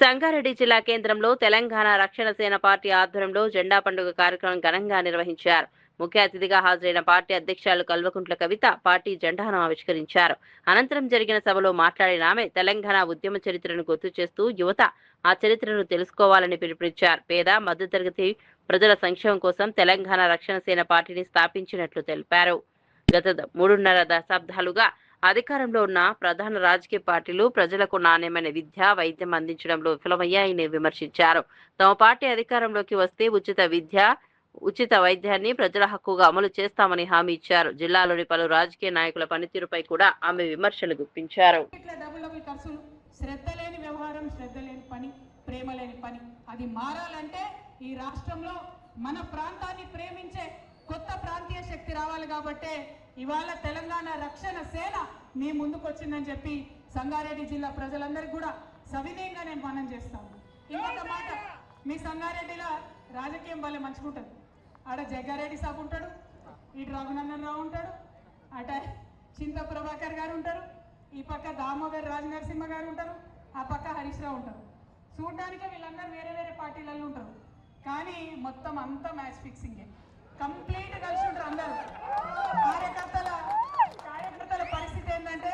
సంగారెడ్డి జిల్లా కేంద్రంలో తెలంగాణ రక్షణ సేన పార్టీ ఆధ్వర్యంలో జెండా పండుగ కార్యక్రమం ఘనంగా నిర్వహించారు. ముఖ్య అతిథిగా హాజరైన పార్టీ అధ్యక్షులు కల్వకుంట్ల కవిత పార్టీ జెండాను ఆవిష్కరించారు. అనంతరం జరిగిన సభలో మాట్లాడిన ఆమె తెలంగాణ ఉద్యమ చరిత్రను గుర్తు చేస్తూ యువత ఆ చరిత్రను తెలుసుకోవాలని పిలుపునిచ్చారు. పేద మధ్యతరగతి ప్రజల సంక్షేమం కోసం తెలంగాణ రక్షణ సేన పార్టీని స్థాపించినట్లు తెలిపారు. గత 3.5 దశాబ్దాలుగా అధికారంలో ఉన్న ప్రధాన రాజకీయ పార్టీలు ప్రజలకు నాణ్యమైన విద్య, వైద్యం అందించడంలో విఫలమయ్యాయని విమర్శించారు. తమ పార్టీ అధికారంలోకి వస్తే ఉచిత విద్య, ఉచిత వైద్యాన్ని ప్రజల హక్కుగా అమలు చేస్తామని హామీ ఇచ్చారు. జిల్లాలోని పలు రాజకీయ నాయకుల పనితీరుపై కూడా ఆమె విమర్శలు గుప్పించారు. శ్రద్ధ లేని వ్యవహారం, శ్రద్ధ లేని పని, ప్రేమ లేని పని. అది మారాలంటే ఈ రాష్ట్రంలో మన ప్రాంతాన్ని ప్రేమించే కొత్త ప్రాంతీయ శక్తి రావాలి. కాబట్టే ఇవాళ తెలంగాణ రక్షణ సేన మీ ముందుకు వచ్చిందని చెప్పి సంగారెడ్డి జిల్లా ప్రజలందరికీ కూడా సవినయంగా నేను మనం చేస్తాను. ఇంకొక మాట, మీ సంగారెడ్డిలో రాజకీయం భలే మంచుకుంటుంది. ఆడ జగ్గారెడ్డి సాబ్ ఉంటాడు, ఇటు రఘునందన్ రావు ఉంటాడు, అట చింత ప్రభాకర్ గారు ఉంటారు, ఈ పక్క దామోదర్ రాజనరసింహ గారు ఉంటారు, ఆ పక్క హరీష్ రావు ఉంటారు. చూడడానికి వీళ్ళందరూ వేరే వేరే పార్టీలలో ఉంటారు, కానీ మొత్తం అంతా మ్యాచ్ ఫిక్సింగే. కంప్లీట్ కలిసి ఉంటారు అందరూ. కార్యకర్తల పరిస్థితి ఏంటంటే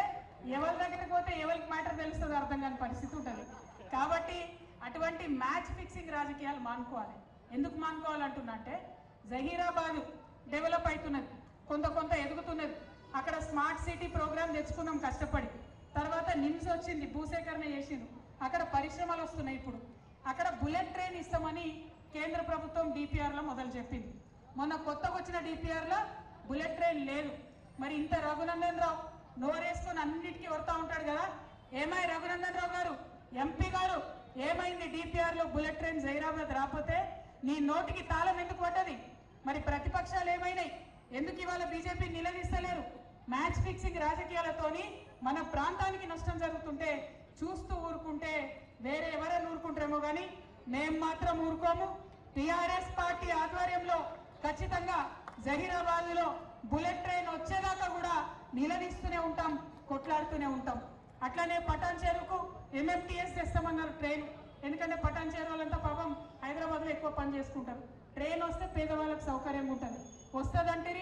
ఎవరి దగ్గరికి పోతే ఎవరికి మ్యాటర్ తెలుస్తుంది అర్థం కాని పరిస్థితి ఉంటుంది. కాబట్టి అటువంటి మ్యాచ్ ఫిక్సింగ్ రాజకీయాలు మానుకోవాలి. ఎందుకు మానుకోవాలంటున్నా అంటే జహీరాబాద్ డెవలప్ అవుతున్నది, కొంత ఎదుగుతున్నది. అక్కడ స్మార్ట్ సిటీ ప్రోగ్రామ్ తెచ్చుకున్నాం కష్టపడి. తర్వాత నిమ్స్ వచ్చింది, భూసేకరణ చేసింది, అక్కడ పరిశ్రమలు వస్తున్నాయి. ఇప్పుడు అక్కడ బుల్లెట్ ట్రైన్ ఇస్తామని కేంద్ర ప్రభుత్వం డిపిఆర్లో మొదలు చెప్పింది. మొన్న కొత్తగా వచ్చిన డిపిఆర్లో బుల్లెట్ ట్రైన్ లేదు. మరి ఇంత రఘునందన్ రావు నోరేసుకొని అన్నిటికీ వస్తూ ఉంటాడు కదా, ఏమై రఘునందన్ రావు గారు, ఎంపీ గారు, ఏమైంది డిపిఆర్లో బుల్లెట్ ట్రైన్ జైరాబాద్ రాకపోతే నీ నోటికి తాళం ఎందుకు పడ్డది? మరి ప్రతిపక్షాలు ఏమైనాయి? ఎందుకు ఇవాళ బీజేపీ నిలదీస్తలేరు? మ్యాచ్ ఫిక్సింగ్ రాజకీయాలతోని మన ప్రాంతానికి నష్టం జరుగుతుంటే చూస్తూ ఊరుకుంటే వేరే ఎవరైనా ఊరుకుంటారేమో, కానీ మేము మాత్రం ఊరుకోము. టీఆర్ఎస్ పార్టీ ఆధ్వర్యంలో ఖచ్చితంగా జహీరాబాద్లో బుల్లెట్ ట్రైన్ వచ్చేదాకా కూడా నిలదీస్తూనే ఉంటాం, కొట్లాడుతూనే ఉంటాం. అట్లనే పటాన్ చెరువుకు ఎంఎంటీఎస్ తెస్తామన్నారు ట్రైన్. ఎందుకంటే పటాన్ చెరువు వాళ్ళంతా పాపం హైదరాబాద్లో ఎక్కువ పని చేసుకుంటారు. ట్రైన్ వస్తే పేదవాళ్ళకి సౌకర్యంగా ఉంటుంది. వస్తుందంటే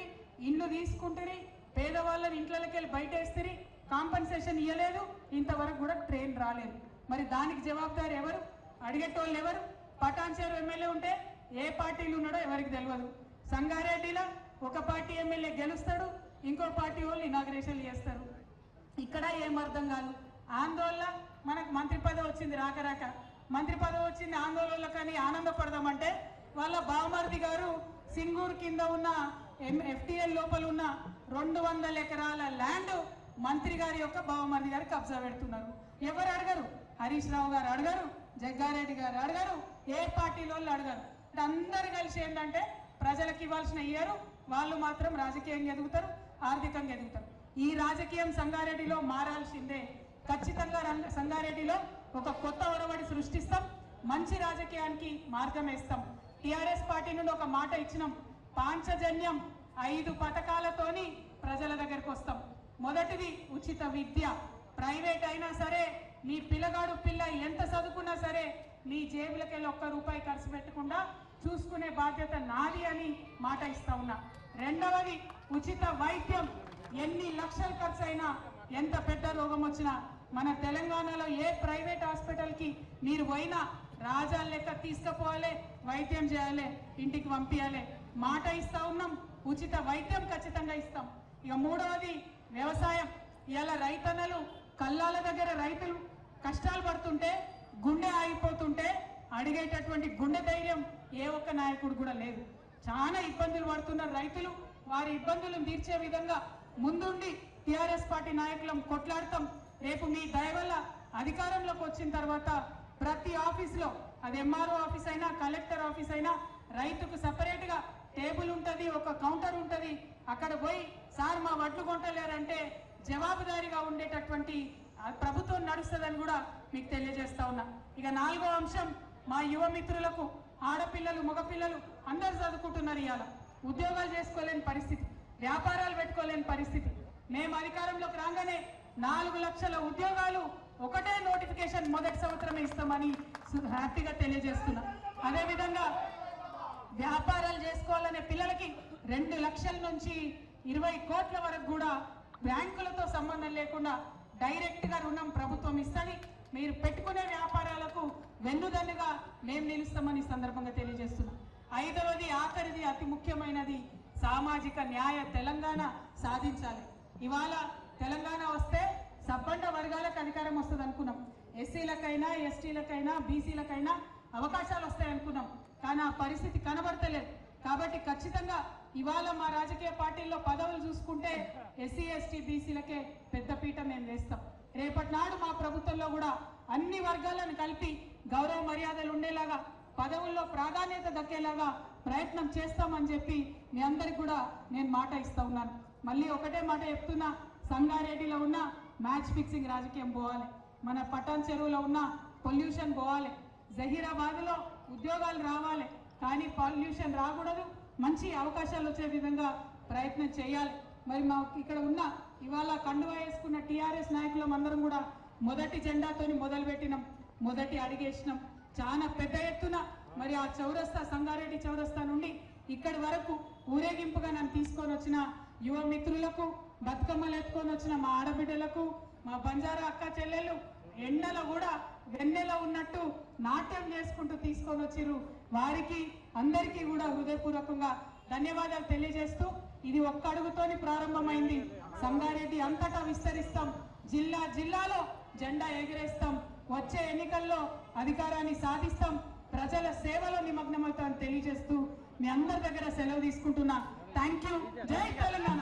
ఇల్లు తీసుకుంటుంది, పేదవాళ్ళని ఇంట్లోకి వెళ్ళి బయట వేస్తుంది, కాంపన్సేషన్ ఇవ్వలేదు, ఇంతవరకు కూడా ట్రైన్ రాలేదు. మరి దానికి జవాబుదారు ఎవరు? అడిగేటోళ్ళు ఎవరు? పటాన్ చెరువు ఎమ్మెల్యే ఉంటే ఏ పార్టీలు ఉన్నాడో ఎవరికి తెలియదు. సంగారెడ్డిలో ఒక పార్టీ ఎమ్మెల్యే గెలుస్తాడు, ఇంకో పార్టీ వాళ్ళు ఇనాగ్రేషన్ చేస్తారు. ఇక్కడ ఏం అర్థం కాదు. ఆందోళన మనకు మంత్రి పదవి వచ్చింది, రాక మంత్రి పదవి వచ్చింది ఆందోళనలో, కానీ ఆనందపడదామంటే వాళ్ళ బావమరిది గారు సింగూరు కింద ఉన్న ఎఫ్టీఎల్ లోపల ఉన్న 200 ఎకరాల ల్యాండ్ మంత్రి గారి యొక్క బావమరిది గారు కబ్జా పెడుతున్నారు. ఎవరు అడగరు? హరీష్ రావు గారు అడగరు, జగ్గారెడ్డి గారు అడగరు, ఏ పార్టీలో అడగరు. అందరు కలిసి ఏంటంటే ప్రజలకు ఇవ్వాల్సిన ఇయ్యరు, వాళ్ళు మాత్రం రాజకీయంగా ఎదుగుతారు, ఆర్థికంగా ఎదుగుతారు. ఈ రాజకీయం సంగారెడ్డిలో మారాల్సిందే. ఖచ్చితంగా సంగారెడ్డిలో ఒక కొత్త ఒరవడి సృష్టిస్తాం, మంచి రాజకీయానికి మార్గం వేస్తాం. టీఆర్ఎస్ పార్టీ నుండి ఒక మాట ఇచ్చినాం, పాంచజన్యం 5 పథకాలతోని ప్రజల దగ్గరకు వస్తాం. మొదటిది ఉచిత విద్య. ప్రైవేట్ అయినా సరే మీ పిల్లగాడు పిల్ల ఎంత చదువుకున్నా సరే మీ జేబులకి వెళ్ళి 1 రూపాయి ఖర్చు పెట్టకుండా చూసుకునే బాధ్యత నాది అని మాట ఇస్తా ఉన్నా. రెండవది ఉచిత వైద్యం. ఎన్ని లక్షలు ఖర్చు అయినా, ఎంత పెద్ద రోగం వచ్చినా మన తెలంగాణలో ఏ ప్రైవేట్ హాస్పిటల్కి మీరు పోయినా రాజాల లెక్క తీసుకుపోవాలి, వైద్యం చేయాలి, ఇంటికి పంపించాలి. మాట ఇస్తా ఉన్నాం, ఉచిత వైద్యం ఖచ్చితంగా ఇస్తాం. ఇక మూడవది వ్యవసాయం. ఇలా రైతన్నలు కల్లాల దగ్గర రైతులు కష్టాలు పడుతుంటే, గుండె ఆగిపోతుంటే అడిగేటటువంటి గుండె ధైర్యం ఏ ఒక్క నాయకుడు కూడా లేదు. చాలా ఇబ్బందులు పడుతున్నారు రైతులు. వారి ఇబ్బందులను తీర్చే విధంగా ముందుండి టీఆర్ఎస్ పార్టీ నాయకులం కొట్లాడతాం. రేపు మీ దయ వల్ల అధికారంలోకి వచ్చిన తర్వాత ప్రతి ఆఫీస్లో, అది ఎంఆర్ఓ ఆఫీస్ అయినా కలెక్టర్ ఆఫీస్ అయినా, రైతుకు సపరేట్గా టేబుల్ ఉంటుంది, ఒక కౌంటర్ ఉంటుంది. అక్కడ పోయి సార్ మా వడ్లు కొంటలేరంటే జవాబుదారీగా ఉండేటటువంటి ప్రభుత్వం నడుస్తుందని కూడా మీకు తెలియజేస్తా ఉన్నా. ఇక 4వ అంశం, మా యువ మిత్రులకు, ఆడపిల్లలు మగపిల్లలు అందరూ చదువుకుంటున్నారు. ఇవాళ ఉద్యోగాలు చేసుకోలేని పరిస్థితి, వ్యాపారాలు పెట్టుకోలేని పరిస్థితి. మేము అధికారంలోకి రాగానే 4 లక్షల ఉద్యోగాలు ఒకటే నోటిఫికేషన్ మొదటి సంవత్సరమే ఇస్తామని హ్యాపీగా తెలియజేస్తున్నా. అదేవిధంగా వ్యాపారాలు చేసుకోవాలనే పిల్లలకి 2 లక్షల నుంచి 20 కోట్ల వరకు కూడా బ్యాంకులతో సంబంధం లేకుండా డైరెక్ట్ గా రుణం ప్రభుత్వం ఇస్తుంది. మీరు పెట్టుకునే వ్యాపారాలకు వెన్నుదన్నుగా మేము నిలుస్తామని సందర్భంగా తెలియజేస్తున్నాం. 5వది ఆఖరిది అతి ముఖ్యమైనది సామాజిక న్యాయ తెలంగాణ సాధించాలి. ఇవాళ తెలంగాణ వస్తే సబ్బండ వర్గాలకు అధికారం వస్తుంది అనుకున్నాం. ఎస్సీలకైనా ఎస్టీలకైనా బీసీలకైనా అవకాశాలు వస్తాయి అనుకున్నాం. కానీ ఆ పరిస్థితి కనబడతలేదు. కాబట్టి ఖచ్చితంగా ఇవాళ మా రాజకీయ పార్టీల్లో పదవులు చూసుకుంటే ఎస్సీ ఎస్టీ బీసీలకే పెద్ద పీట మేము వేస్తాం. రేపటి నాడు మా ప్రభుత్వంలో కూడా అన్ని వర్గాలను కలిపి గౌరవ మర్యాదలు ఉండేలాగా పదవుల్లో ప్రాధాన్యత దక్కేలాగా ప్రయత్నం చేస్తామని చెప్పి మీ అందరికి కూడా నేను మాట ఇస్తా ఉన్నాను. మళ్ళీ ఒకటే మాట చెప్తున్నా, సంగారెడ్డిలో ఉన్న మ్యాచ్ ఫిక్సింగ్ రాజకీయం పోవాలి, మన పటాన్ చెరువులో ఉన్న పొల్యూషన్ పోవాలి, జహీరాబాద్లో ఉద్యోగాలు రావాలి, కానీ పొల్యూషన్ రాకూడదు, మంచి అవకాశాలు వచ్చే విధంగా ప్రయత్నం చేయాలి. మరి మా ఇక్కడ ఉన్న ఇవాళ కండువా వేసుకున్న టీఆర్ఎస్ నాయకులం అందరం కూడా మొదటి జెండాతోని మొదలుపెట్టినాం, మొదటి అడిగేసినాం. చాలా పెద్ద ఎత్తున మరి ఆ చౌరస్తా సంగారెడ్డి చౌరస్తా నుండి ఇక్కడి వరకు ఊరేగింపుగా నన్ను తీసుకొని వచ్చిన యువ మిత్రులకు, బతుకమ్మలు ఎత్తుకొని వచ్చిన మా ఆడబిడ్డలకు, మా బంజారా అక్క చెల్లెళ్ళు ఎండలో కూడా వెన్నెల ఉన్నట్టు నాట్యం చేసుకుంటూ తీసుకొని వచ్చిర్రు. వారికి అందరికీ కూడా హృదయపూర్వకంగా ధన్యవాదాలు తెలియజేస్తూ, ఇది ఒక్క అడుగుతోని ప్రారంభమైంది. సంగారెడ్డి అంతటా విస్తరిస్తాం, జిల్లా జిల్లాలో జెండా ఎగిరేస్తాం, వచ్చే ఎన్నికల్లో అధికారాన్ని సాధిస్తాం, ప్రజల సేవలో నిమగ్నమవుతామని తెలియజేస్తూ మీ అందరి దగ్గర సెలవు తీసుకుంటున్నా. Thank you. జై తెలంగాణ.